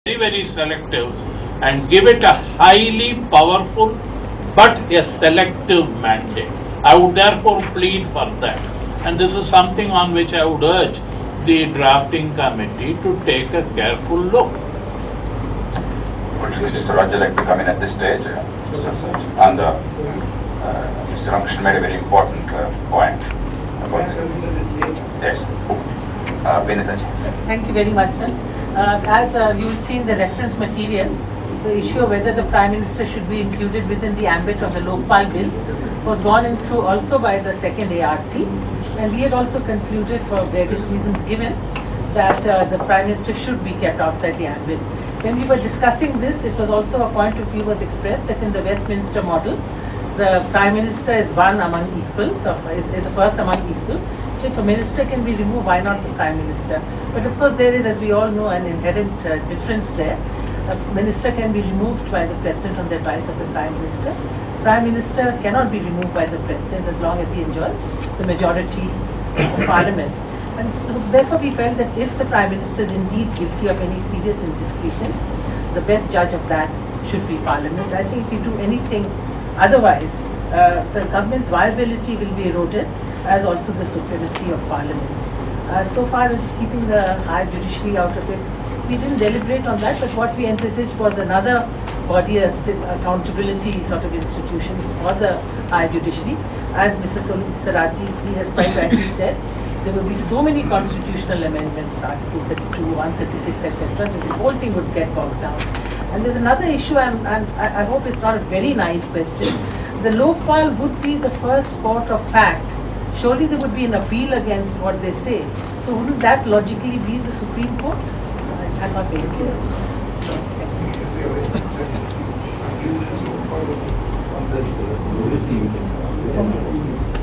very, very selective and give it a highly powerful but a selective mandate. I would therefore plead for that. And this is something on which I would urge the drafting committee to take a careful look. Would Mr. Swaraj like to come in at this stage? And Mr. Ramakrishnan made a very important point about it. Yes. Vinitaji. Thank you very much, sir. As you will see in the reference material, the issue of whether the Prime Minister should be included within the ambit of the Lokpal bill was gone in through also by the second ARC, and we had also concluded, for various reasons given, that the Prime Minister should be kept outside the ambit. When we were discussing this, it was also a point of view was expressed that in the Westminster model, the Prime Minister is one among equals, is the first among equals. So if a minister can be removed, why not the Prime Minister? But of course there is, as we all know, an inherent difference there. A minister can be removed by the President on the advice of the Prime Minister. Prime Minister cannot be removed by the President as long as he enjoys the majority of Parliament. And so therefore we felt that if the Prime Minister is indeed guilty of any serious indiscretion, the best judge of that should be Parliament. I think if we do anything otherwise, the government's viability will be eroded, as also the supremacy of Parliament. So far as keeping the high judiciary out of it, we didn't deliberate on that, but what we envisaged was another body, accountability sort of institution for the high judiciary. As Mr. Swarajji has quite rightly said, there will be so many constitutional amendments, Article 32, 136, etc., that the whole thing would get bogged down. And there's another issue, and I hope it's not a very naive question. The Lokpal would be the first court of fact. Surely there would be an appeal against what they say. So wouldn't that logically be the Supreme Court? I'm not very clear.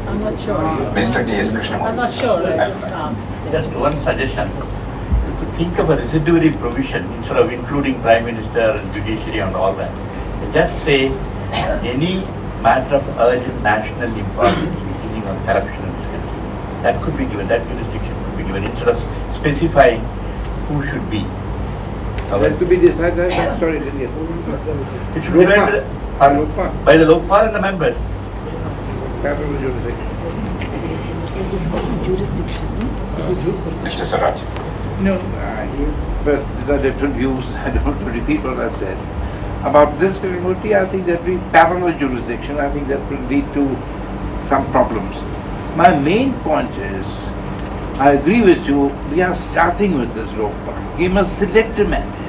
I'm not sure. Mr. T.S. Krishnamurthy. I'm not sure. Just one suggestion. You could think of a residuary provision instead of including Prime Minister and Judiciary and all that. Just say any matter of urgent national importance beginning on corruption and sin. That could be given, that jurisdiction could be given instead of specifying who should be. That to be decided, sorry, didn't get It should be decided by the Lokpal and the members. Capital jurisdiction. Mr. Swaraj. No, but there are different views. I don't want to repeat what I said. About this Krishnamurthy, I think that we parallel jurisdiction, I think that will lead to some problems. My main point is, I agree with you, we are starting with this Lokpal. He must select a mandate.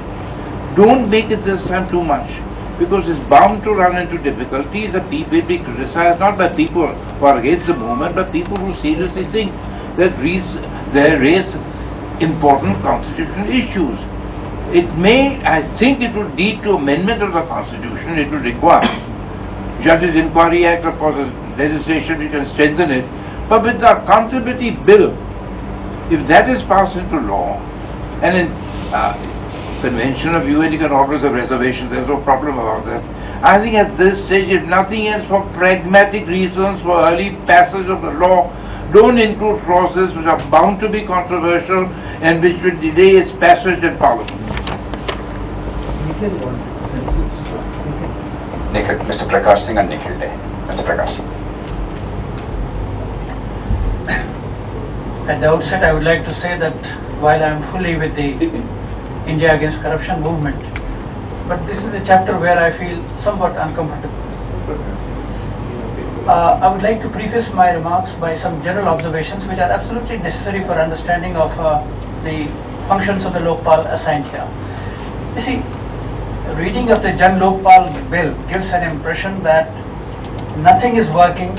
Don't make it this time too much, because it's bound to run into difficulties that people will be criticized not by people who are against the movement, but people who seriously think that they raise important constitutional issues. It may, I think it would lead to amendment of the Constitution. It will require Judges Inquiry Act, of course, legislation we can strengthen it. But with the accountability bill, if that is passed into law, and in Convention of UN you can always have reservations, there's no problem about that. I think at this stage, if nothing else for pragmatic reasons, for early passage of the law, don't include clauses which are bound to be controversial and which will delay its passage in Parliament. Nikhil, Mr. Prakash Singh and Nikhil Day. Mr. Prakash. At the outset, I would like to say that while I am fully with the India Against Corruption movement, but this is a chapter where I feel somewhat uncomfortable. I would like to preface my remarks by some general observations which are absolutely necessary for understanding of the functions of the Lokpal assigned here. You see, reading of the Jan Lokpal bill gives an impression that nothing is working.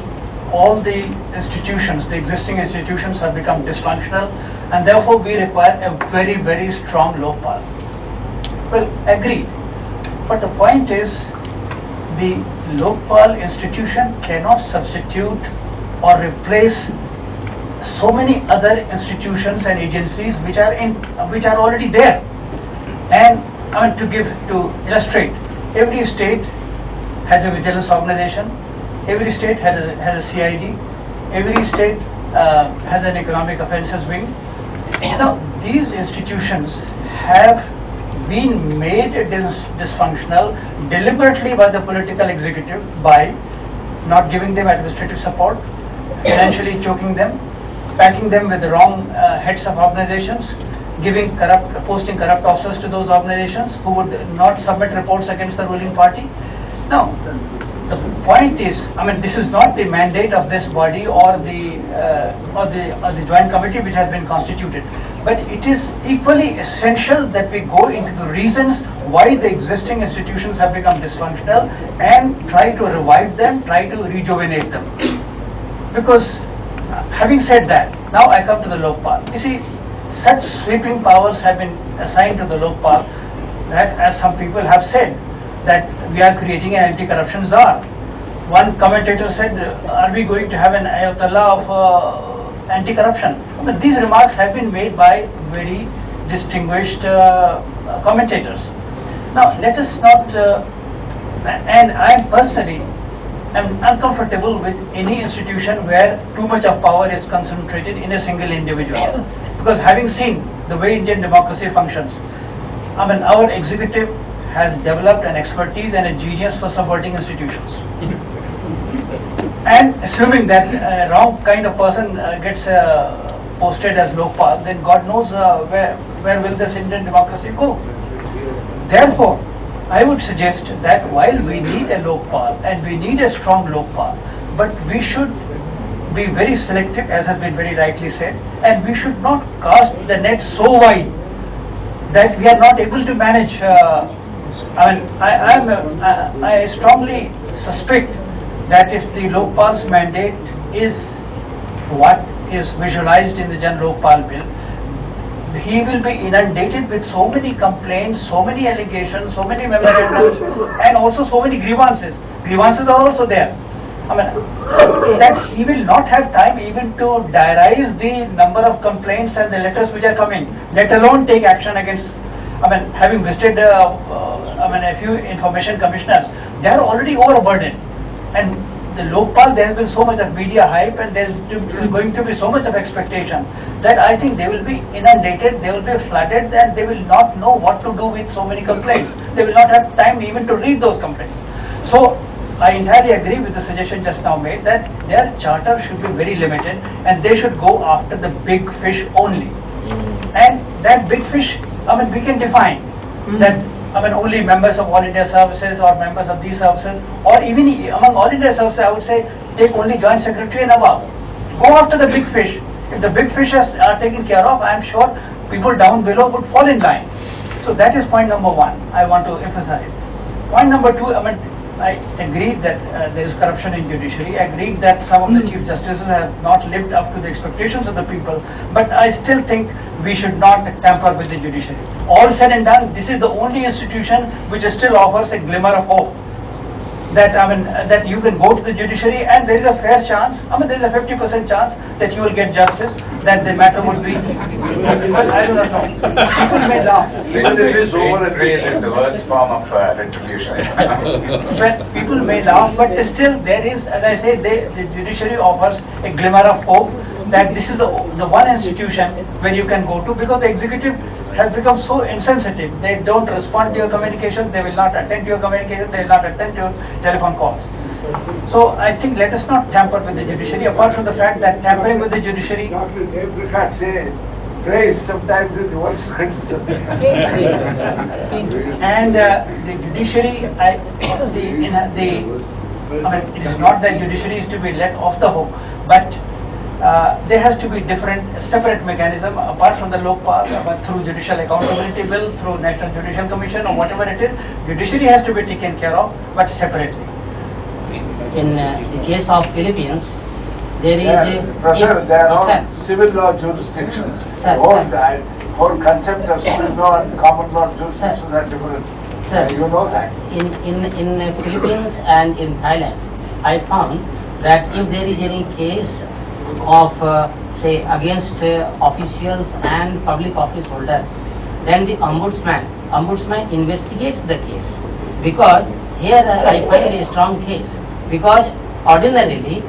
All the institutions, the existing institutions have become dysfunctional, and therefore we require a very, very strong Lokpal. Well, agreed. But the point is, the Lokpal institution cannot substitute or replace so many other institutions and agencies which are already there. And I mean, to illustrate, every state has a vigilance organization. Every state has a CID. Every state has an economic offences wing. You know, these institutions have been made dysfunctional deliberately by the political executive by not giving them administrative support, financially choking them, packing them with the wrong heads of organizations, posting corrupt officers to those organizations who would not submit reports against the ruling party. Now, the point is, I mean, this is not the mandate of this body or the joint committee which has been constituted, but it is equally essential that we go into the reasons why the existing institutions have become dysfunctional and try to revive them, try to rejuvenate them. Because, having said that, now I come to the Lokpal. You see, such sweeping powers have been assigned to the Lokpal that, as some people have said, that we are creating an anti-corruption czar. One commentator said, are we going to have an Ayatollah of anti-corruption? But these remarks have been made by very distinguished commentators. Now, let us not, and I personally am uncomfortable with any institution where too much of power is concentrated in a single individual. Because having seen the way Indian democracy functions, I mean, our executive has developed an expertise and a genius for subverting institutions. And assuming that a wrong kind of person gets posted as Lokpal, then God knows where will this Indian democracy go. Therefore, I would suggest that while we need a Lokpal and we need a strong Lokpal, but we should be very selective, as has been very rightly said, and we should not cast the net so wide that we are not able to manage. I strongly suspect that if the Lokpal's mandate is what is visualized in the Jan Lokpal bill, he will be inundated with so many complaints, so many allegations, so many memorandums, and also so many grievances. Grievances are also there. I mean, that he will not have time even to diarize the number of complaints and the letters which are coming, let alone take action against. I mean, having visited a few information commissioners, they are already overburdened. And the Lokpal, there has been so much of media hype and there is going to be so much of expectation that I think they will be inundated, they will be flooded, and they will not know what to do with so many complaints. They will not have time even to read those complaints. So, I entirely agree with the suggestion just now made that their charter should be very limited and they should go after the big fish only. And that big fish, I mean, we can define that, I mean, only members of All India Services or members of these services, or even among All India Services, I would say take only Joint Secretary and above. Go after the big fish. If the big fish are taken care of, I am sure people down below would fall in line. So that is point number one I want to emphasize. Point number two, I mean, I agree that there is corruption in judiciary. I agree that some of the Chief Justices have not lived up to the expectations of the people. But I still think we should not tamper with the judiciary. All said and done, this is the only institution which still offers a glimmer of hope. That, I mean, that you can go to the judiciary and there is a fair chance, I mean, there is a 50% chance that you will get justice, that the matter would be, but I do not know. People may laugh. Praise is the worst form of retribution. But people may laugh, but still there is, as I say, the judiciary offers a glimmer of hope that this is the one institution where you can go to, because the executive has become so insensitive. They don't respond to your communication, they will not attend to your communication, they will not attend to your telephone calls. So I think let us not tamper with the judiciary, apart from the fact that tampering with the judiciary... Dr. Dev say, praise sometimes is the worst criticism. And the judiciary, I mean, it is not that judiciary is to be let off the hook, but there has to be different, separate mechanism apart from the Lokpal, through Judicial Accountability Bill, through National Judicial Commission or whatever it is. Judiciary has to be taken care of, but separately. In the case of Philippines, there is Professor, they are all civil law jurisdictions. Sir, Whole concept of civil law and common law jurisdictions are different. Sir, you know that. In Philippines and in Thailand, I found that if there is any case of say against officials and public office holders, then the ombudsman investigates the case, because here I find a strong case, because ordinarily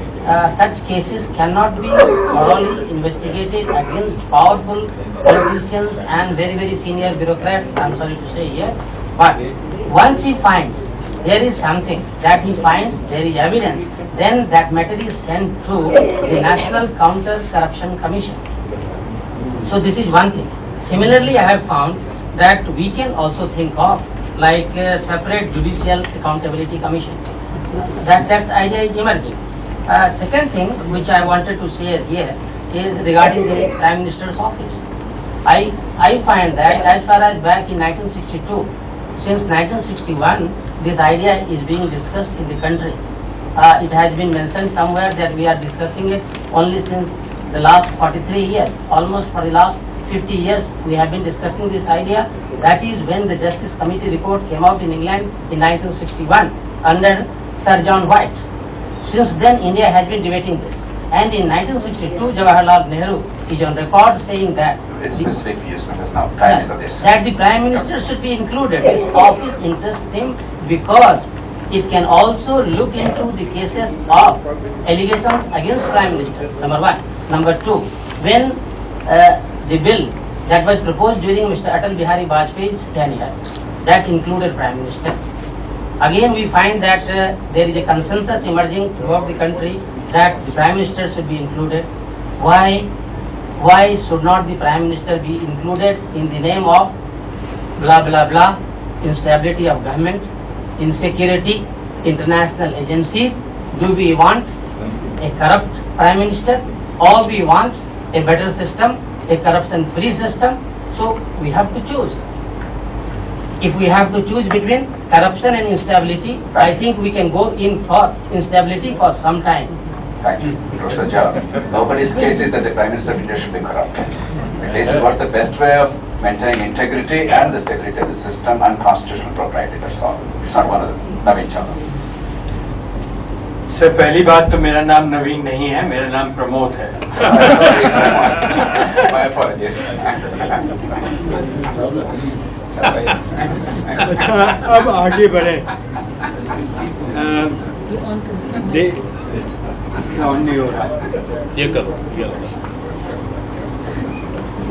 such cases cannot be thoroughly investigated against powerful politicians and very, very senior bureaucrats, I'm sorry to say here. But once he finds there is something that he finds, there is evidence, then that matter is sent to the National Counter-Corruption Commission. So this is one thing. Similarly, I have found that we can also think of like a separate Judicial Accountability Commission. That idea is emerging. Second thing which I wanted to say here is regarding the Prime Minister's office. I find that as far as back in 1962, since 1961, this idea is being discussed in the country. It has been mentioned somewhere that we are discussing it only since the last 43 years. Almost for the last 50 years we have been discussing this idea. That is when the Justice Committee report came out in England in 1961 under Sir John White. Since then India has been debating this. And in 1962 Jawaharlal Nehru is on record saying that Specific views because now time is of this. that the Prime Minister should be included. This office interests him because it can also look into the cases of allegations against Prime Minister, number one. Number two, when the bill that was proposed during Mr. Atal Bihari Vajpayee's tenure, that included Prime Minister. Again we find that there is a consensus emerging throughout the country that the Prime Minister should be included. Why should not the Prime Minister be included in the name of blah blah blah, instability of government, insecurity, international agencies? Do we want a corrupt Prime Minister or we want a better system, a corruption-free system? So we have to choose. If we have to choose between corruption and instability, I think we can go in for instability for some time. Thank you, Professor Jha. Nobody's case is that the Prime Minister of India should be corrupt. The case is what's the best way of maintaining integrity and the stability of the system and constitutional propriety, that's all. It's not one of them. Naveen Chandra. Sir पहली बात तो मेरा नाम नवीन नहीं है, मेरा नाम प्रमोद है। My apologies. अच्छा अब आगे बढ़े। ऑन नहीं हो रहा। ये करो, ये करो।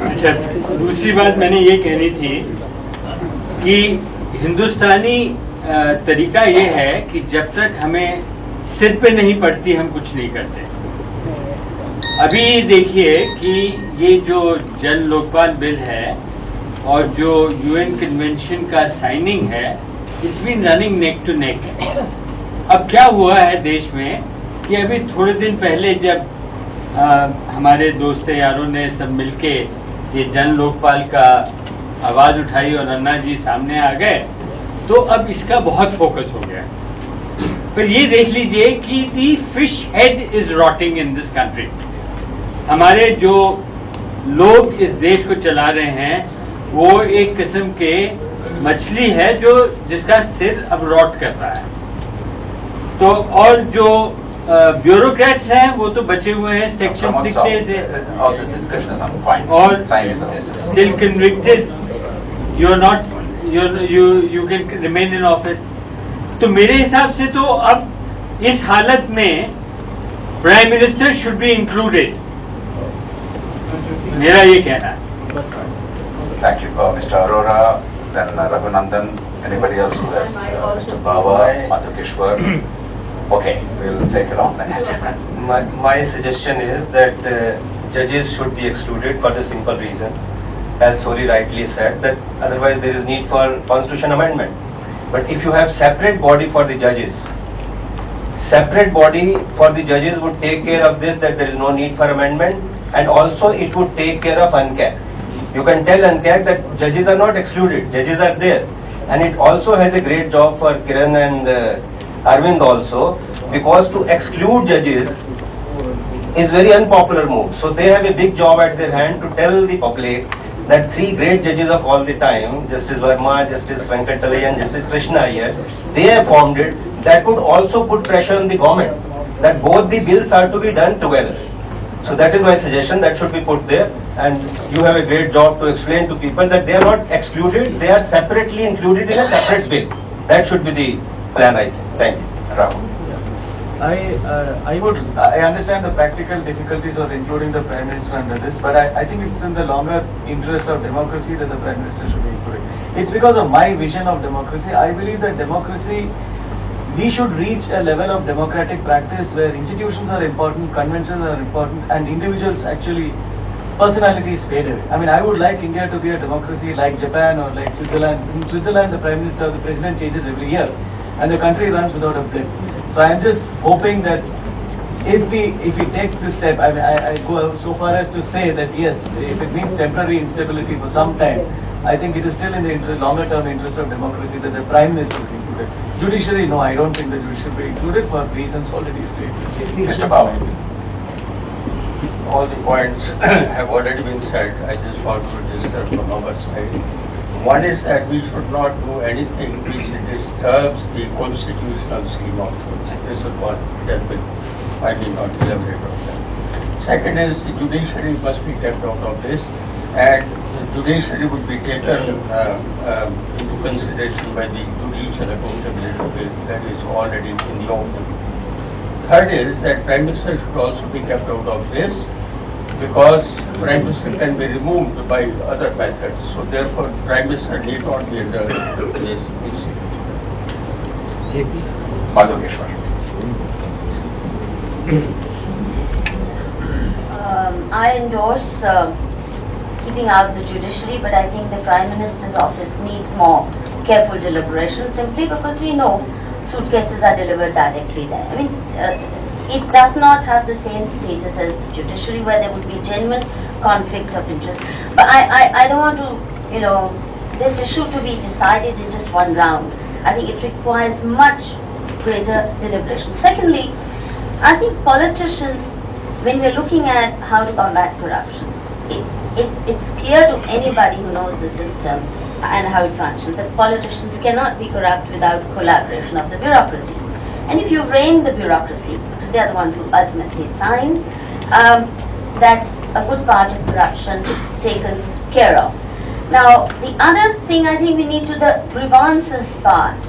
अच्छा दूसरी बात मैंने ये कहनी थी कि हिंदुस्तानी तरीका ये है कि जब तक हमें सिर पे नहीं पड़ती हम कुछ नहीं करते। अभी देखिए कि ये जो जन लोकपाल बिल है और जो यूएन कन्वेंशन का साइनिंग है, it's been running neck to neck. अब क्या हुआ है देश में कि अभी थोड़े दिन पहले जब हमारे दोस्त यारों ने सब मिलके ये जन लोकपाल का आवाज उठाई और अन्ना जी सामने आ गए, तो अब इसका बहुत फोकस हो गया। पर ये देख लीजिए कि the fish head is rotting in this country. हमारे जो लोग इस देश को चला रहे हैं वो एक किस्म के मछली है जो जिसका सिर अब रॉट कर रहा है। तो और जो ब्यूरोक्रेट्स हैं वो तो बचे हुए हैं सेक्शन 6A से और still convicted, you are not you can remain in office. तो मेरे हिसाब से तो अब इस हालत में prime minister should be included, मेरा ये कहना है। Thank you, Mr. Arora, then Raghunandan. Anybody else who has Mr. Baba, Madhukeshwar? Okay, we'll take it on then. My suggestion is that judges should be excluded for the simple reason, as Sori rightly said, that otherwise there is need for constitution amendment. But if you have separate body for the judges, separate body for the judges would take care of this, that there is no need for amendment, and also it would take care of UNCAC. You can tell UNCAC that judges are not excluded, judges are there. And it also has a great job for Kiran and Arvind also, because to exclude judges is very unpopular move. So they have a big job at their hand to tell the public that three great judges of all the time, Justice Verma, Justice Venkatarayan, Justice Krishna Iyer, they have formed it. That would also put pressure on the government, that both the bills are to be done together. So that is my suggestion, that should be put there, and you have a great job to explain to people that they are not excluded, they are separately included in a separate bill. That should be the plan, I think. Thank you. Rahul. I understand the practical difficulties of including the Prime Minister under this, but I think it's in the longer interest of democracy that the Prime Minister should be included. It's because of my vision of democracy. I believe that democracy, we should reach a level of democratic practice where institutions are important, conventions are important, and individuals actually, personality is faded. I mean, I would like India to be a democracy like Japan or like Switzerland. In Switzerland, the Prime Minister, the President changes every year, and the country runs without a blip. So I am just hoping that if we take this step, I go so far as to say that yes, if it means temporary instability for some time, I think it is still in the longer term interest of democracy that the Prime Minister is included. Judiciary, no, I don't think the judiciary should be included for reasons already stated. Mr. Babu. All the points have already been said. I just want to discuss from our side. One is that we should not do anything which disturbs the constitutional scheme of things. This is what has been, I will not elaborate on that. Second is the judiciary must be kept out of this, and the judiciary would be taken into consideration by the Judicial Accountability Bill that is already in the open. Third is that Prime Minister should also be kept out of this, because Prime Minister can be removed by other methods. So therefore, Prime Minister need not be under this institution. Madhukeshwar. I endorse keeping out the judiciary, but I think the Prime Minister's office needs more careful deliberation, simply because we know suitcases are delivered directly there. I mean, it does not have the same status as the judiciary, where there would be genuine conflict of interest. But I don't want to, this issue to be decided in just one round. I think it requires much greater deliberation. Secondly, I think politicians, when we're looking at how to combat corruption, it's clear to anybody who knows the system and how it functions that politicians cannot be corrupt without collaboration of the bureaucracy. And if you rein the bureaucracy, because they are the ones who ultimately sign, that's a good part of corruption taken care of. Now, the other thing I think we need to the grievances part.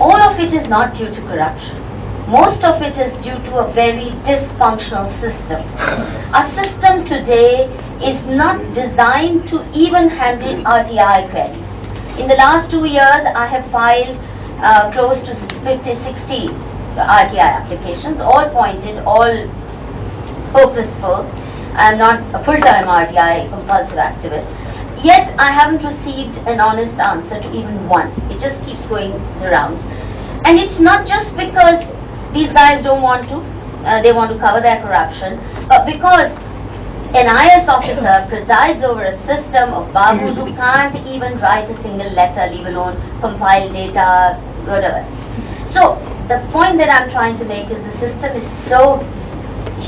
All of it is not due to corruption. Most of it is due to a very dysfunctional system. Our system today is not designed to even handle RTI queries. In the last 2 years, I have filed close to 50-60 RTI applications, all pointed, all purposeful. I am not a full-time RTI compulsive activist. Yet I haven't received an honest answer to even one. It just keeps going the rounds. And it's not just because these guys don't want to, they want to cover their corruption, but because an IS officer presides over a system of babus who can't even write a single letter, leave alone compile data, whatever. So the point that I'm trying to make is the system is so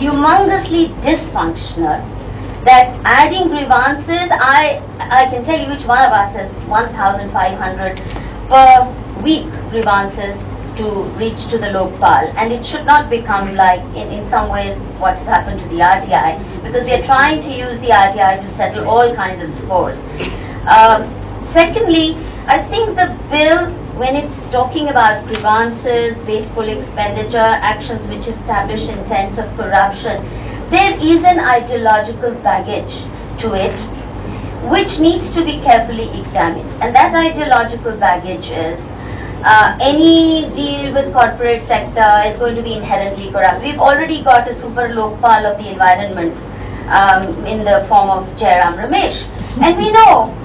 humongously dysfunctional that adding grievances, I can tell you which one of us has 1,500 per week grievances to reach to the Lokpal, and it should not become like in some ways what has happened to the RTI, because we are trying to use the RTI to settle all kinds of scores. Secondly, I think the bill, when it's talking about grievances, wasteful expenditure, actions which establish intent of corruption, there is an ideological baggage to it which needs to be carefully examined, and that ideological baggage is any deal with corporate sector is going to be inherently corrupt. We've already got a super Lokpal of the environment in the form of Jairam Ramesh, and we know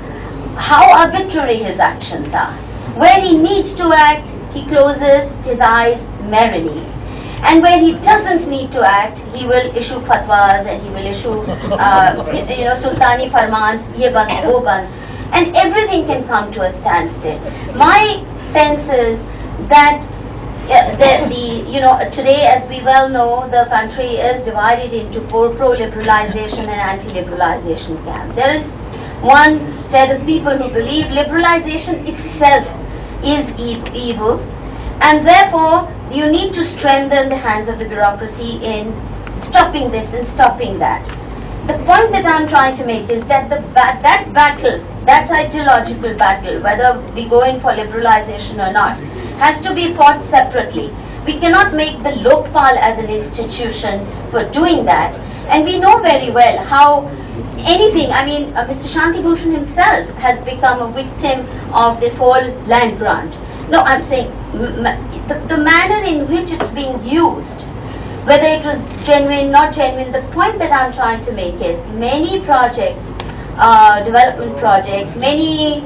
how arbitrary his actions are. Where he needs to act, he closes his eyes merrily, and where he doesn't need to act, he will issue fatwas and he will issue sultani farmans, ye band, wo band, and everything can come to a standstill. My sense is that today, as we well know, the country is divided into pro-liberalization and anti-liberalization camp. There is one set of people who believe liberalization itself is evil, and therefore you need to strengthen the hands of the bureaucracy in stopping this and stopping that. The point that I'm trying to make is that that battle, that ideological battle, whether we go in for liberalization or not, has to be fought separately. We cannot make the Lokpal as an institution for doing that. And we know very well how anything, I mean, Mr. Shanti Bhushan himself has become a victim of this whole land grant. No, I'm saying the manner in which it's being used, whether it was genuine, not genuine, the point that I'm trying to make is many projects, development projects, many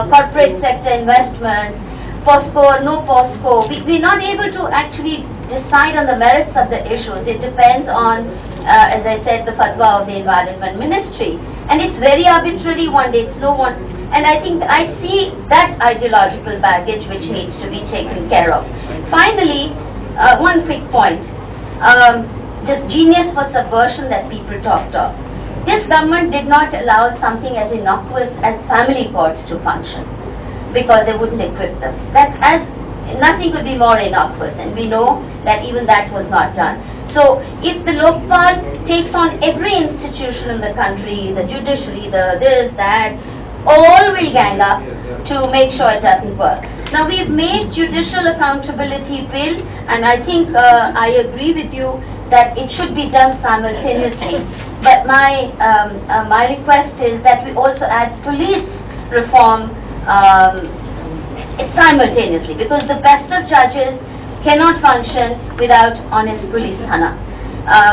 corporate sector investments, POSCO or no POSCO, we're not able to actually decide on the merits of the issues. It depends on, as I said, the fatwa of the Environment Ministry. And it's very arbitrary one day, it's no one. And I think I see that ideological baggage which needs to be taken care of. Finally, one quick point. This genius for subversion that people talked of. This government did not allow something as innocuous as family courts to function because they wouldn't equip them. That's as nothing could be more innocuous, and we know that even that was not done. So if the Lokpal takes on every institution in the country, the judiciary, the this, that, all will gang up to make sure it doesn't work. Now we've made judicial accountability bill, and I think I agree with you that it should be done simultaneously. But my request is that we also add police reform simultaneously, because the best of judges cannot function without honest police thana,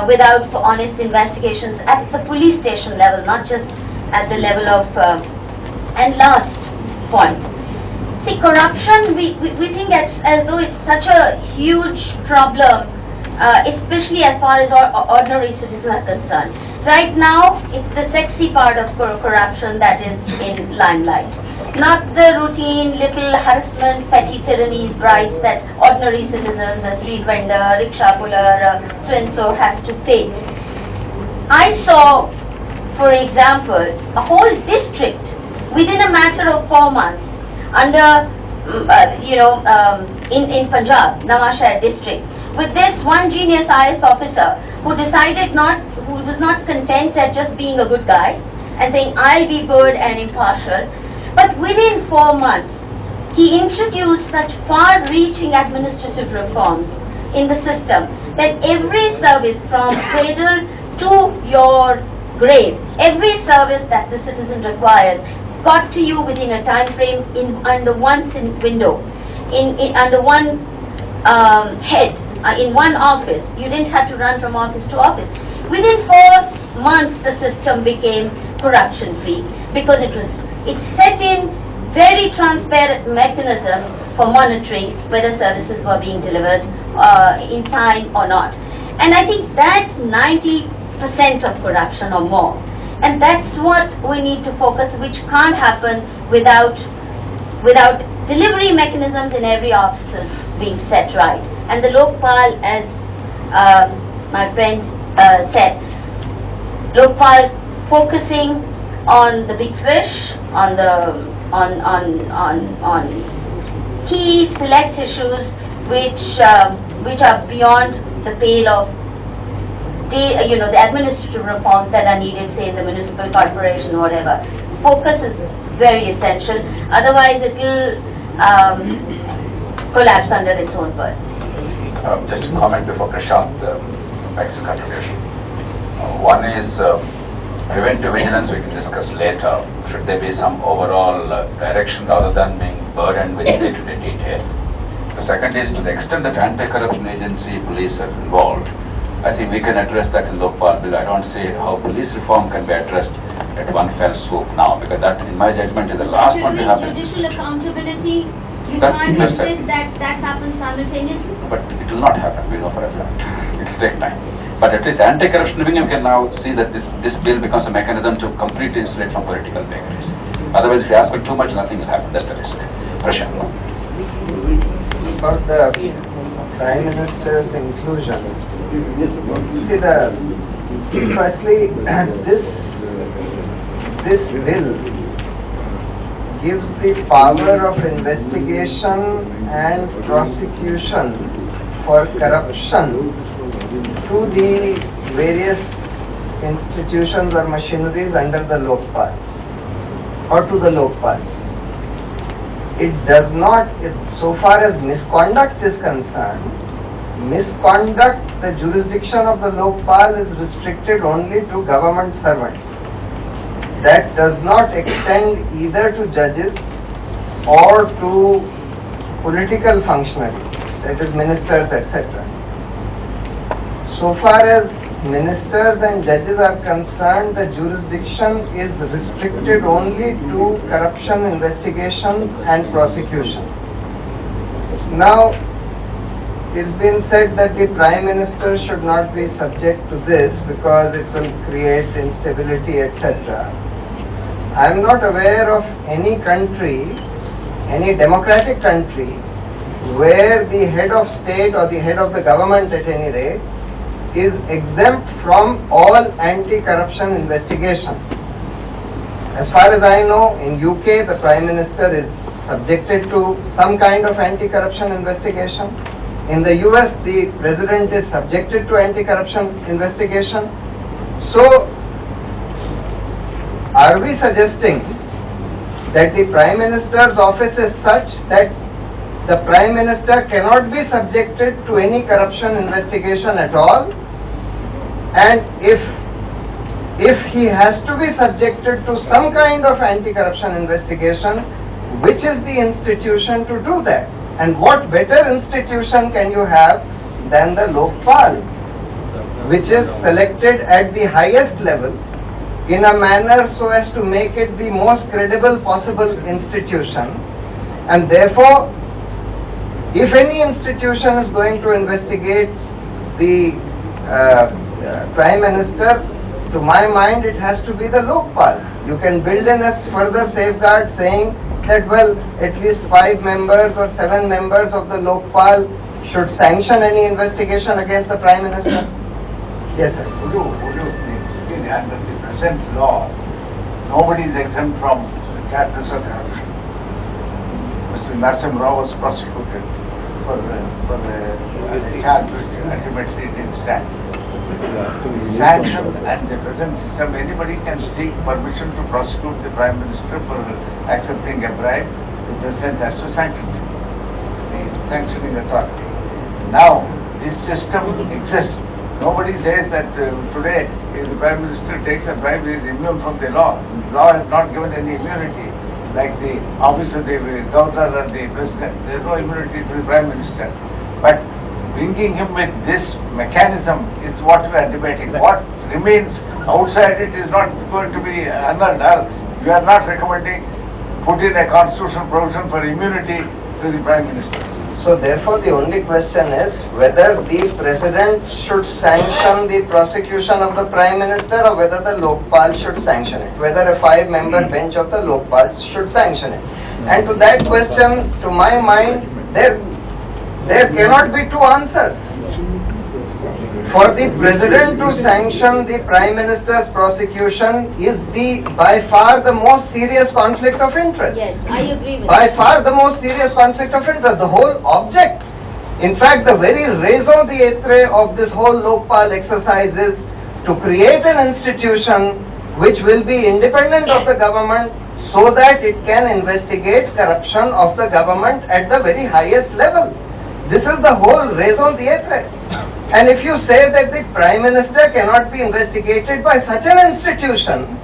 without honest investigations at the police station level, not just at the level of. And last point, see, corruption, we think as though it's such a huge problem, especially as far as ordinary citizens are concerned. Right now, it's the sexy part of corruption that is in limelight, not the routine little harassment, petty tyrannies, bribes that ordinary citizens, a street vendor, rickshaw puller, so-and-so has to pay. I saw, for example, a whole district within a matter of 4 months under, in Punjab, Nawashahar district, with this one genius IS officer who decided who was not content at just being a good guy and saying, I'll be good and impartial, but within 4 months, he introduced such far-reaching administrative reforms in the system that every service from cradle to your grave, every service that the citizen requires, got to you within a time frame under one window, under one head, in one office. You didn't have to run from office to office. Within 4 months, the system became corruption-free because it set in very transparent mechanisms for monitoring whether services were being delivered in time or not. And I think that's 90% of corruption or more. And that's what we need to focus, which can't happen without delivery mechanisms in every office being set right. And the Lokpal, as my friend said, Lokpal focusing on the big fish, on key select issues which are beyond the pale of the administrative reforms that are needed, say in the municipal corporation or whatever. Focus is very essential, otherwise it will collapse under its own burden. Just a comment before Prashant makes a contribution. One is preventive vigilance we can discuss later. Should there be some overall direction rather than being burdened with day-to-day detail? The second is, to the extent that anti-corruption agency, police are involved, I think we can address that in Lokpal bill. I don't see how police reform can be addressed at one fell swoop now, because that, in my judgment, is the last one to happen. Judicial accountability, you can't insist that happens simultaneously? But it will not happen, we know for a fact. It will take time. But at least anti-corruption wing, you can now see that this bill becomes a mechanism to completely insulate from political vagaries. Otherwise, if you ask for too much, nothing will happen. That's the risk. Prashant. About the Prime Minister's inclusion. See, firstly, this bill gives the power of investigation and prosecution for corruption to the various institutions or machineries under the Lokpal or to the Lokpal. It does not, so far as misconduct is concerned, misconduct, the jurisdiction of the Lokpal is restricted only to government servants. That does not extend either to judges or to political functionaries, that is ministers, etc. So far as ministers and judges are concerned, the jurisdiction is restricted only to corruption investigations and prosecution. Now, it's been said that the Prime Minister should not be subject to this because it will create instability, etc. I am not aware of any country, any democratic country, where the head of state or the head of the government at any rate is exempt from all anti-corruption investigation. As far as I know, in UK the Prime Minister is subjected to some kind of anti-corruption investigation. In the US the President is subjected to anti-corruption investigation. So, are we suggesting that the Prime Minister's office is such that the Prime Minister cannot be subjected to any corruption investigation at all? And if he has to be subjected to some kind of anti-corruption investigation, which is the institution to do that? And what better institution can you have than the Lokpal, which is selected at the highest level in a manner so as to make it the most credible possible institution. And therefore, if any institution is going to investigate the Prime Minister, to my mind it has to be the Lokpal. You can build in a further safeguard saying that, well, at least 5 members or 7 members of the Lokpal should sanction any investigation against the Prime Minister. Yes, sir. Would you see under the present law, nobody is exempt from charges of corruption. Mr. Narasimha Rao was prosecuted for a charge which ultimately didn't stand. Sanction and the present system, anybody can seek permission to prosecute the Prime Minister for accepting a bribe. The President has to sanction him, the sanctioning authority. Now, this system exists. Nobody says that today, if the Prime Minister takes a bribe, he is immune from the law. The law has not given any immunity, like the office of the Governor and the President. There is no immunity to the Prime Minister. But bringing him with this mechanism is what we are debating. What remains outside it is not going to be annulled. We are not recommending put in a constitutional provision for immunity to the Prime Minister. So therefore the only question is whether the President should sanction the prosecution of the Prime Minister or whether the Lokpal should sanction it. Whether a 5-member bench of the Lokpal should sanction it. And to that question, to my mind, there cannot be 2 answers. For the President to sanction the Prime Minister's prosecution is by far the most serious conflict of interest. Yes, I agree with By that. far the most serious conflict of interest. The whole object, in fact the very raison d'etre of this whole Lokpal exercise is to create an institution which will be independent of the government so that it can investigate corruption of the government at the very highest level. This is the whole raison d'etre. And if you say that the Prime Minister cannot be investigated by such an institution,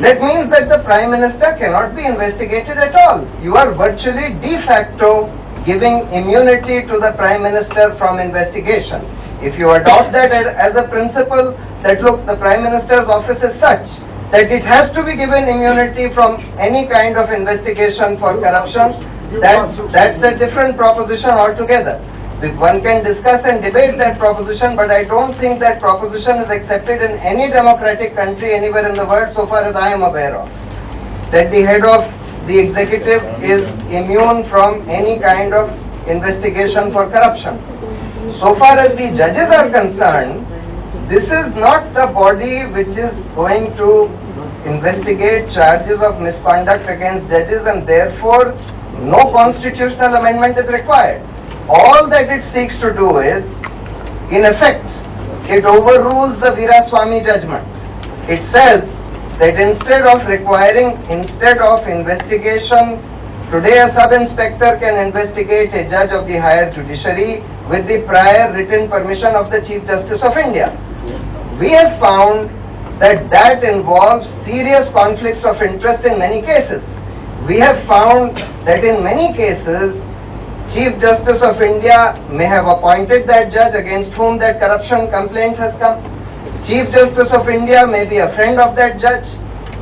that means that the Prime Minister cannot be investigated at all. You are virtually de facto giving immunity to the Prime Minister from investigation. If you adopt that as a principle that, look, the Prime Minister's office is such that it has to be given immunity from any kind of investigation for corruption, that's a different proposition altogether. One can discuss and debate that proposition, but I don't think that proposition is accepted in any democratic country anywhere in the world so far as I am aware of. That the head of the executive is immune from any kind of investigation for corruption. So far as the judges are concerned, this is not the body which is going to investigate charges of misconduct against judges, and therefore no constitutional amendment is required. All that it seeks to do is, in effect, it overrules the Veeraswamy judgment. It says that instead of investigation, today a sub-inspector can investigate a judge of the higher judiciary, with the prior written permission of the Chief Justice of India. We have found that that involves serious conflicts of interest in many cases. We have found that in many cases, Chief Justice of India may have appointed that judge against whom that corruption complaint has come. Chief Justice of India may be a friend of that judge.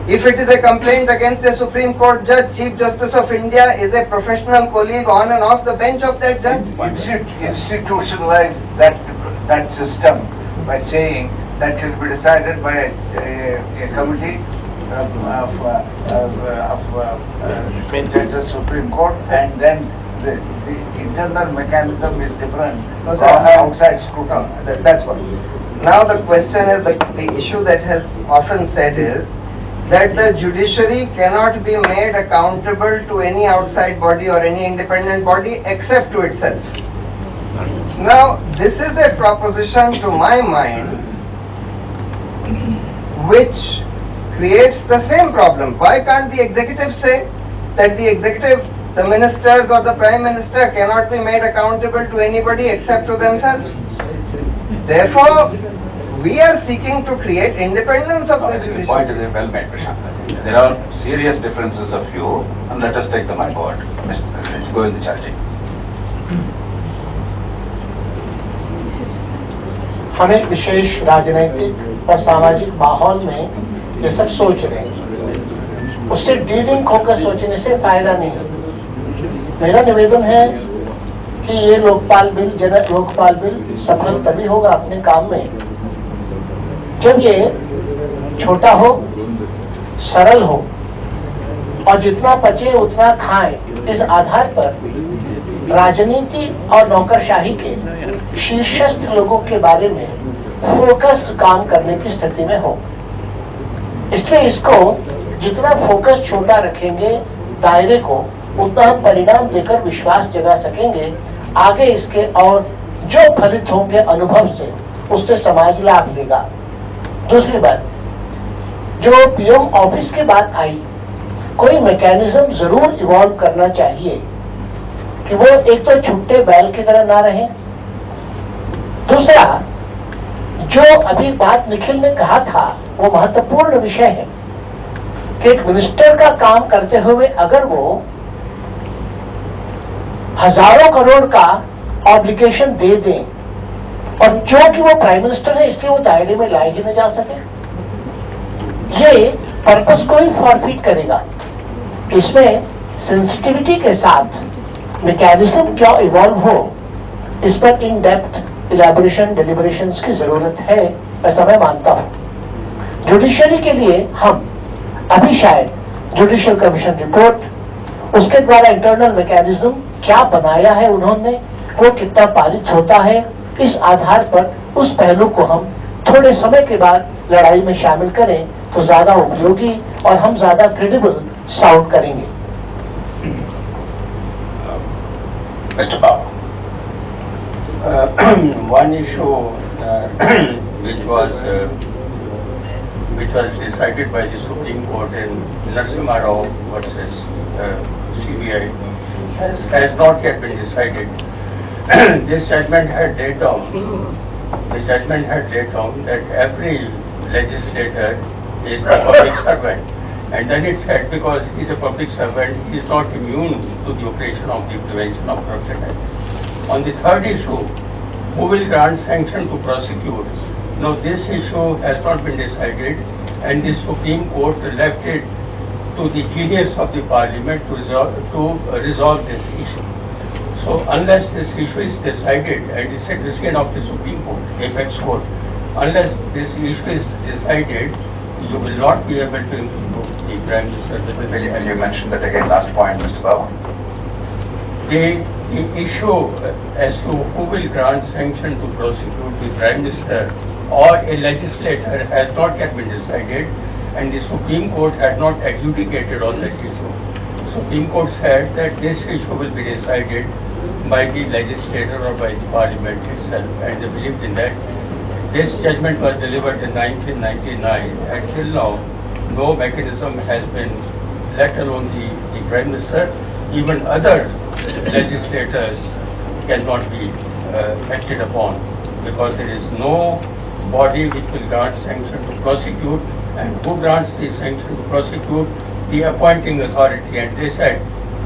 If it is a complaint against a Supreme Court judge, Chief Justice of India is a professional colleague on and off the bench of that judge. Institutionalize that system by saying that should be decided by a committee of judges Supreme Court, and then the internal mechanism is different from outside scrutiny. That's what. Now the question is, the issue that has often said is that the judiciary cannot be made accountable to any outside body or any independent body except to itself. Now this is a proposition to my mind which creates the same problem. Why can't the executive say that the executive, the ministers or the prime minister cannot be made accountable to anybody except to themselves? Therefore, we are seeking to create independence of the judiciary. The point is well made, Prashant. There are serious differences of view, and let us take them on board. Mr. Govindacharji. हमें विशेष राजनीतिक और सामाजिक माहौल में ये सब सोच रहे हैं, उससे डीलिंग होकर सोचने से फायदा नहीं है। मेरा निवेदन है कि ये लोकपाल बिल सफल तभी होगा अपने काम में जब ये छोटा हो, सरल हो और जितना पचे उतना खाएं, इस आधार पर राजनीति और नौकरशाही के शीर्षस्थ लोगों के बारे में फोकस्ड काम करने की स्थिति में हो। इसलिए इसको जितना फोकस छोटा रखेंगे दायरे को, उतना हम परिणाम देकर विश्वास जगा सकेंगे। आगे इसके और जो फलित होंगे अनुभव से, उससे समाज लाभ लेगा। दूसरी बात, जो पीएम ऑफिस की बात आई, कोई मैकेनिज्म जरूर इवॉल्व करना चाहिए कि वो एक तो छुट्टे बैल की तरह ना रहे। दूसरा, जो अभी बात निखिल ने कहा था वो महत्वपूर्ण विषय है कि एक मिनिस्टर का काम करते हुए अगर वो हजारों करोड़ का ऑब्लिगेशन दे दें और जो कि वो प्राइम मिनिस्टर है इसलिए वो दायरे में लाए ही न जा सके, ये पर्पस को ही फॉरफिट करेगा। इसमें सेंसिटिविटी के साथ मैकेनिज्म क्या इवॉल्व हो, इस पर इन डेप्थ इलैबोरेशन डिलिबरेशंस की जरूरत है, ऐसा मैं मानता हूं। जुडिशरी के लिए हम अभी शायद जुडिशियल कमीशन रिपोर्ट, उसके द्वारा इंटरनल मैकेनिज्म क्या बनाया है उन्होंने, वो कितना पारित होता है, इस आधार पर उस पहलू को हम थोड़े समय के बाद लड़ाई में शामिल करें तो ज्यादा उपयोगी और हम ज्यादा क्रेडिबल साउंड करेंगे। Mr. Babu. One issue which was decided by the Supreme Court in Narasimha Rao versus CBI has not yet been decided. This judgment had laid down. The judgment had laid down that every legislator is a public servant, and then it said because he is a public servant, he is not immune to the operation of the Prevention of Corruption Act. On the third issue, who will grant sanction to prosecute? Now this issue has not been decided, and the Supreme Court left it to the genius of the Parliament to resolve this issue. So unless this issue is decided, and it's a decision of the Supreme Court, Apex Court, unless this issue is decided, you will not be able to improve the Prime Minister. Will you mention that again, last point, Mr. Babu? The issue as to who will grant sanction to prosecute the Prime Minister or a legislator has not yet been decided, and the Supreme Court had not adjudicated on that issue. Supreme Court said that this issue will be decided by the legislator or by the Parliament itself, and they believed in that. This judgment was delivered in 1999. Until now, no mechanism has been, let alone the Prime Minister. Even other legislators cannot be acted upon, because there is no body which will grant sanction to prosecute, and who grants the sanction to prosecute? The appointing authority, and they said,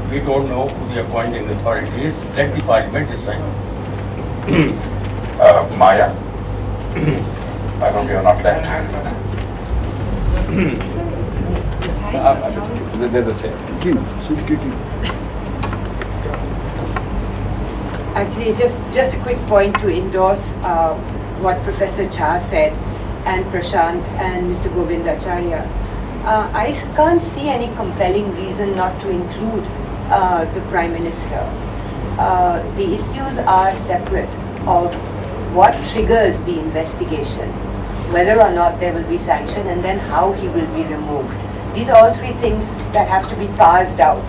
we don't know who the appointing authority is, let the parliament decide. Maya, I hope you are not left. There's a chair. Actually, just a quick point to endorse what Professor Jha said, and Prashant and Mr. Govindacharya. I can't see any compelling reason not to include the Prime Minister. The issues are separate of what triggers the investigation, whether or not there will be sanction, and then how he will be removed. These are all three things that have to be parsed out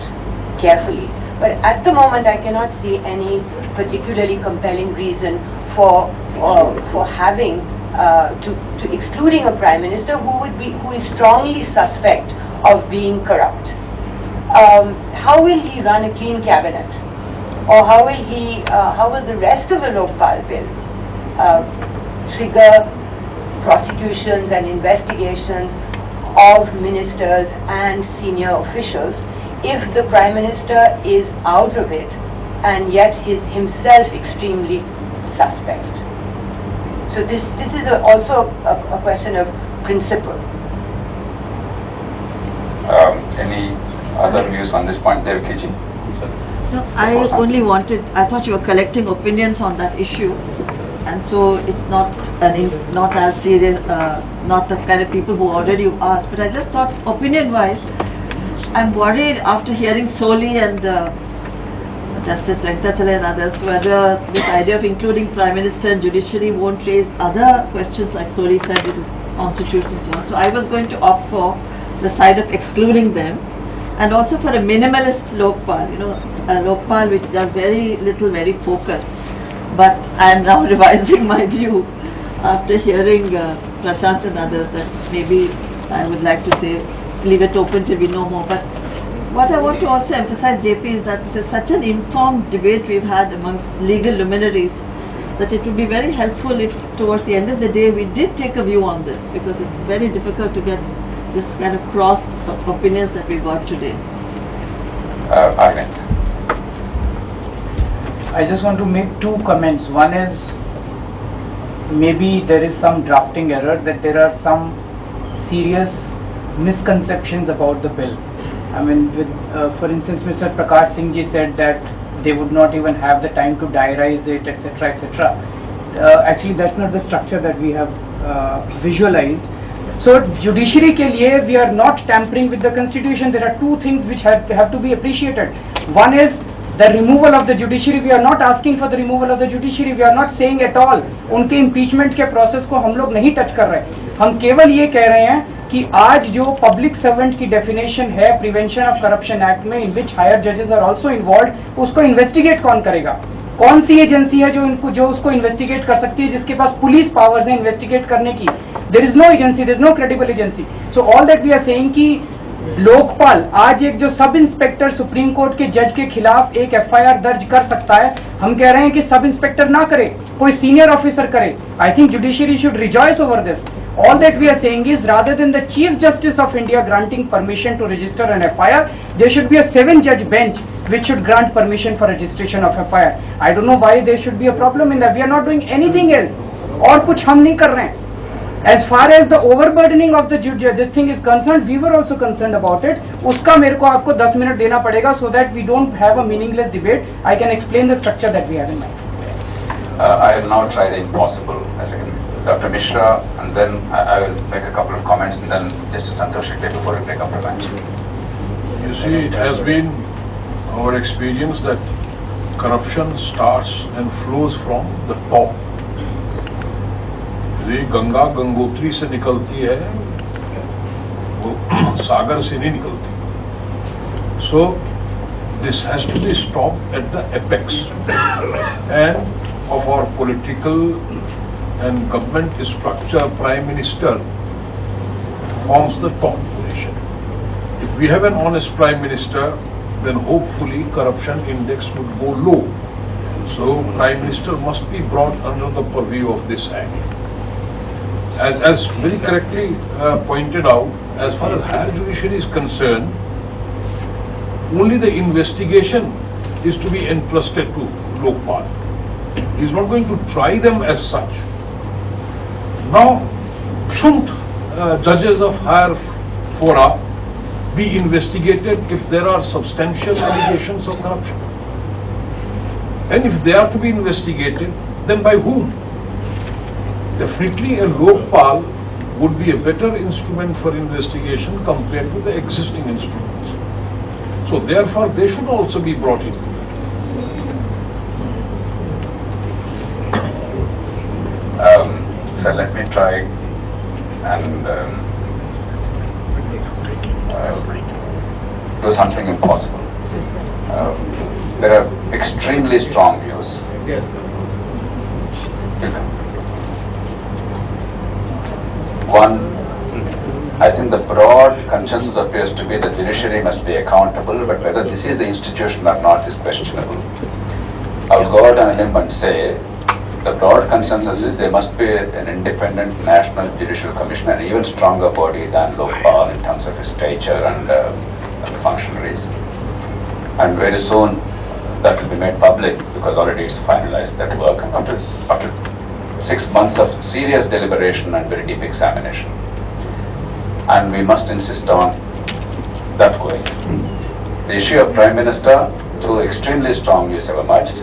carefully. But at the moment, I cannot see any particularly compelling reason for having to excluding a Prime Minister who is strongly suspect of being corrupt. How will he run a clean cabinet, or how will the rest of the Lokpal bill trigger prosecutions and investigations of ministers and senior officials if the Prime Minister is out of it and yet is himself extremely suspect? So this is also a question of principle. Any other views on this point, Devaki ji? No, I thought you were collecting opinions on that issue, and so it's not as serious, not the kind of people who already asked, but I just thought opinion-wise, I'm worried after hearing Soli and Justice Venkatachala and others, whether this idea of including Prime Minister and Judiciary won't raise other questions like Soli said with constitution and so on. So I was going to opt for the side of excluding them, and also for a minimalist Lokpal, a Lokpal which does very little, very focused. But I am now revising my view after hearing Prashant and others, that maybe I would like to say leave it open till we know more. But what I want to also emphasize, JP, is that this is such an informed debate we've had amongst legal luminaries, that it would be very helpful if towards the end of the day we did take a view on this, because it's very difficult to get this kind of cross opinions that we got today. Arvind. I just want to make two comments. One is, maybe there is some drafting error, that there are some serious misconceptions about the bill. I mean, for instance, Mr. Prakash Singh ji said that they would not even have the time to diarize it, etc., etc. Actually, that's not the structure that we have visualized. So, judiciary ke liye, we are not tampering with the constitution. There are two things which have to be appreciated. One is the removal of the judiciary. We are not asking for the removal of the judiciary. We are not saying at all उनके impeachment के process को हम लोग नहीं touch कर रहे. हम केवल ये कह रहे हैं कि आज जो पब्लिक सर्वेंट की डेफिनेशन है प्रिवेंशन ऑफ करप्शन एक्ट में, इन विच हायर जजेस आर आल्सो इन्वॉल्व्ड, उसको इन्वेस्टिगेट कौन करेगा? कौन सी एजेंसी है जो उसको इन्वेस्टिगेट कर सकती है, जिसके पास पुलिस पावर्स है इन्वेस्टिगेट करने की? There is no agency, there is no credible agency. So all that we are saying कि लोकपाल आज एक जो सब इंस्पेक्टर सुप्रीम कोर्ट के जज के खिलाफ एक एफआईआर दर्ज कर सकता है, हम कह रहे हैं कि सब इंस्पेक्टर ना करे, कोई सीनियर ऑफिसर करे. I think judiciary should rejoice over this. All that we are saying is, rather than the Chief Justice of India granting permission to register an FIR, there should be a 7-judge bench which should grant permission for registration of FIR. I don't know why there should be a problem in that. We are not doing anything else. और कुछ हम नहीं कर रहे हैं. As far as the overburdening of the this thing is concerned, we were also concerned about it. उसका मेरे को आपको 10 मिनट देना पड़ेगा, so that we don't have a meaningless debate. I can explain the structure that we have in mind. I will now try the impossible as a Dr. Mishra, and then I will make a couple of comments, and then Justice Santosh Shekte before we break up for lunch. You see, it has been our experience that corruption starts and flows from the top. ये गंगा गंगोत्री से निकलती है, वो सागर से नहीं निकलती. So this has to be stopped at the apex and of our political and government structure. Prime Minister forms the top position. If we have an honest Prime Minister, then hopefully corruption index would go low. So Prime Minister must be brought under the purview of this Act. As very correctly pointed out, as far as higher judiciary is concerned, only the investigation is to be entrusted to Lokpal. He is not going to try them as such. Now, shouldn't judges of higher fora be investigated if there are substantial allegations of corruption? And if they are to be investigated, then by whom? Definitely a Lokpal would be a better instrument for investigation compared to the existing instruments. So therefore they should also be brought in. So let me try and do something impossible. There are extremely strong views. One, I think the broad consensus appears to be that judiciary must be accountable, but whether this is the institution or not is questionable. I would go out on a limb and say the broad consensus is there must be an independent national judicial commission, an even stronger body than Lokpal in terms of its stature and functionaries. And very soon that will be made public because already it's finalized that work after 6 months of serious deliberation and very deep examination. And we must insist on that going. The issue of Prime Minister, through extremely strong views, have emerged.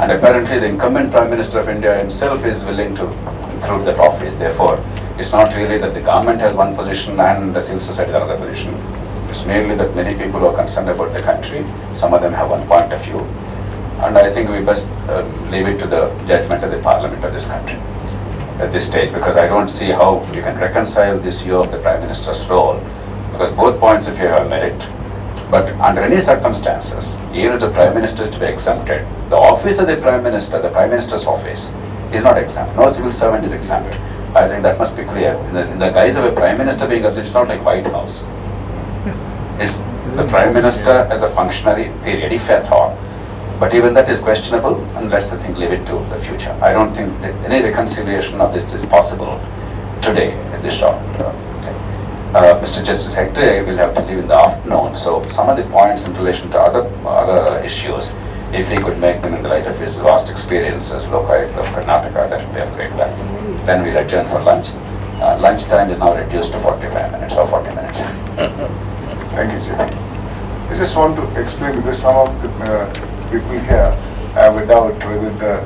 And apparently the incumbent Prime Minister of India himself is willing to include that office. Therefore, it's not really that the government has one position and the civil society has another position. It's merely that many people are concerned about the country. Some of them have one point of view. And I think we best leave it to the judgment of the Parliament of this country at this stage, because I don't see how you can reconcile this view of the Prime Minister's role, because both points of view have merit. But under any circumstances, even if the Prime Minister is to be exempted, the office of the Prime Minister, the Prime Minister's office, is not exempt. No civil servant is exempted. I think that must be clear. In the guise of a Prime Minister being exempt, it's not like White House. It's the Prime Minister as a functionary, period, if at all. But even that is questionable, and let's leave it to the future. I don't think that any reconciliation of this is possible today in this short thing. Mr. Justice Hegde will have to leave in the afternoon, so some of the points in relation to other issues, if he could make them in the light of his vast experience as Lokayukt of Karnataka, that would be of great value. Then we'll adjourn for lunch. Lunch time is now reduced to 45 minutes or 40 minutes. Thank you, Chair. I just want to explain, because some of the people here have a doubt whether the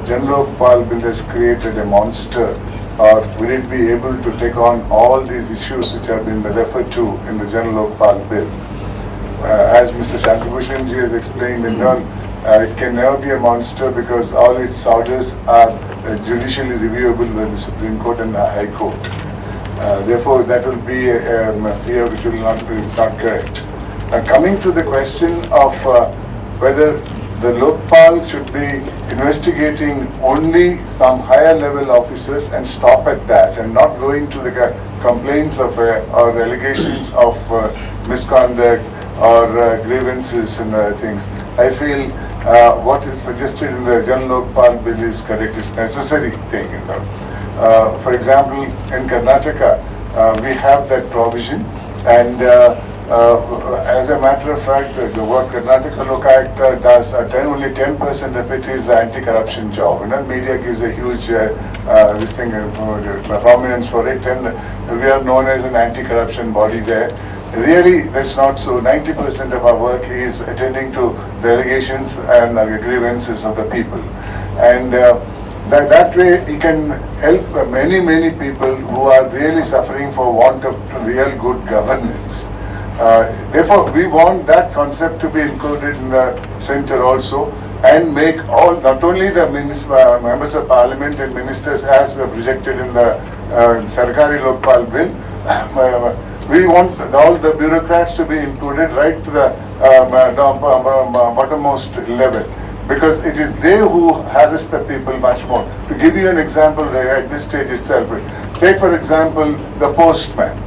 General Lokpal bill has created a monster, or will it be able to take on all these issues which have been referred to in the General Lokpal bill. As Mr. Shantibhushan ji has explained, it can never be a monster because all its orders are judicially reviewable by the Supreme Court and the High Court. Therefore, that will be a fear which will not be, it's not correct. Now, coming to the question of whether the Lokpal should be investigating only some higher level officers and stop at that and not going to the complaints of or allegations of misconduct or grievances and other things. I feel what is suggested in the General Lokpal bill is correct, it's necessary thing. For example, in Karnataka, we have that provision, and as a matter of fact, the work Karnataka Lokayukt does, only 10% of it is the anti-corruption job. Media gives a huge prominence for it, and we are known as an anti-corruption body there. Really, that's not so. 90% of our work is attending to the allegations and grievances of the people, and that way we can help many people who are really suffering for want of real good governance. Therefore, we want that concept to be included in the center also, and make all, not only the members of parliament and ministers as projected in the Sarkari Lokpal bill, we want all the bureaucrats to be included right to the bottommost level, because it is they who harass the people much more. To give you an example at this stage itself, take for example the postman.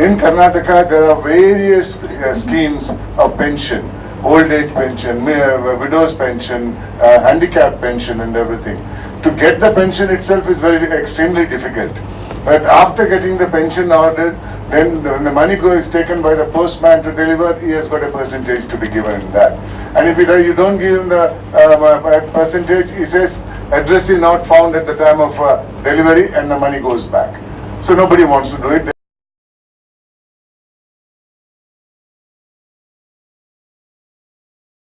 In Karnataka, there are various schemes of pension. old age pension, widow's pension, handicap pension and everything. To get the pension itself is extremely difficult. But after getting the pension ordered, then when the money is taken by the postman to deliver, he has got a percentage to be given in that. And if you don't give him the percentage, he says address is not found at the time of delivery and the money goes back. So nobody wants to do it.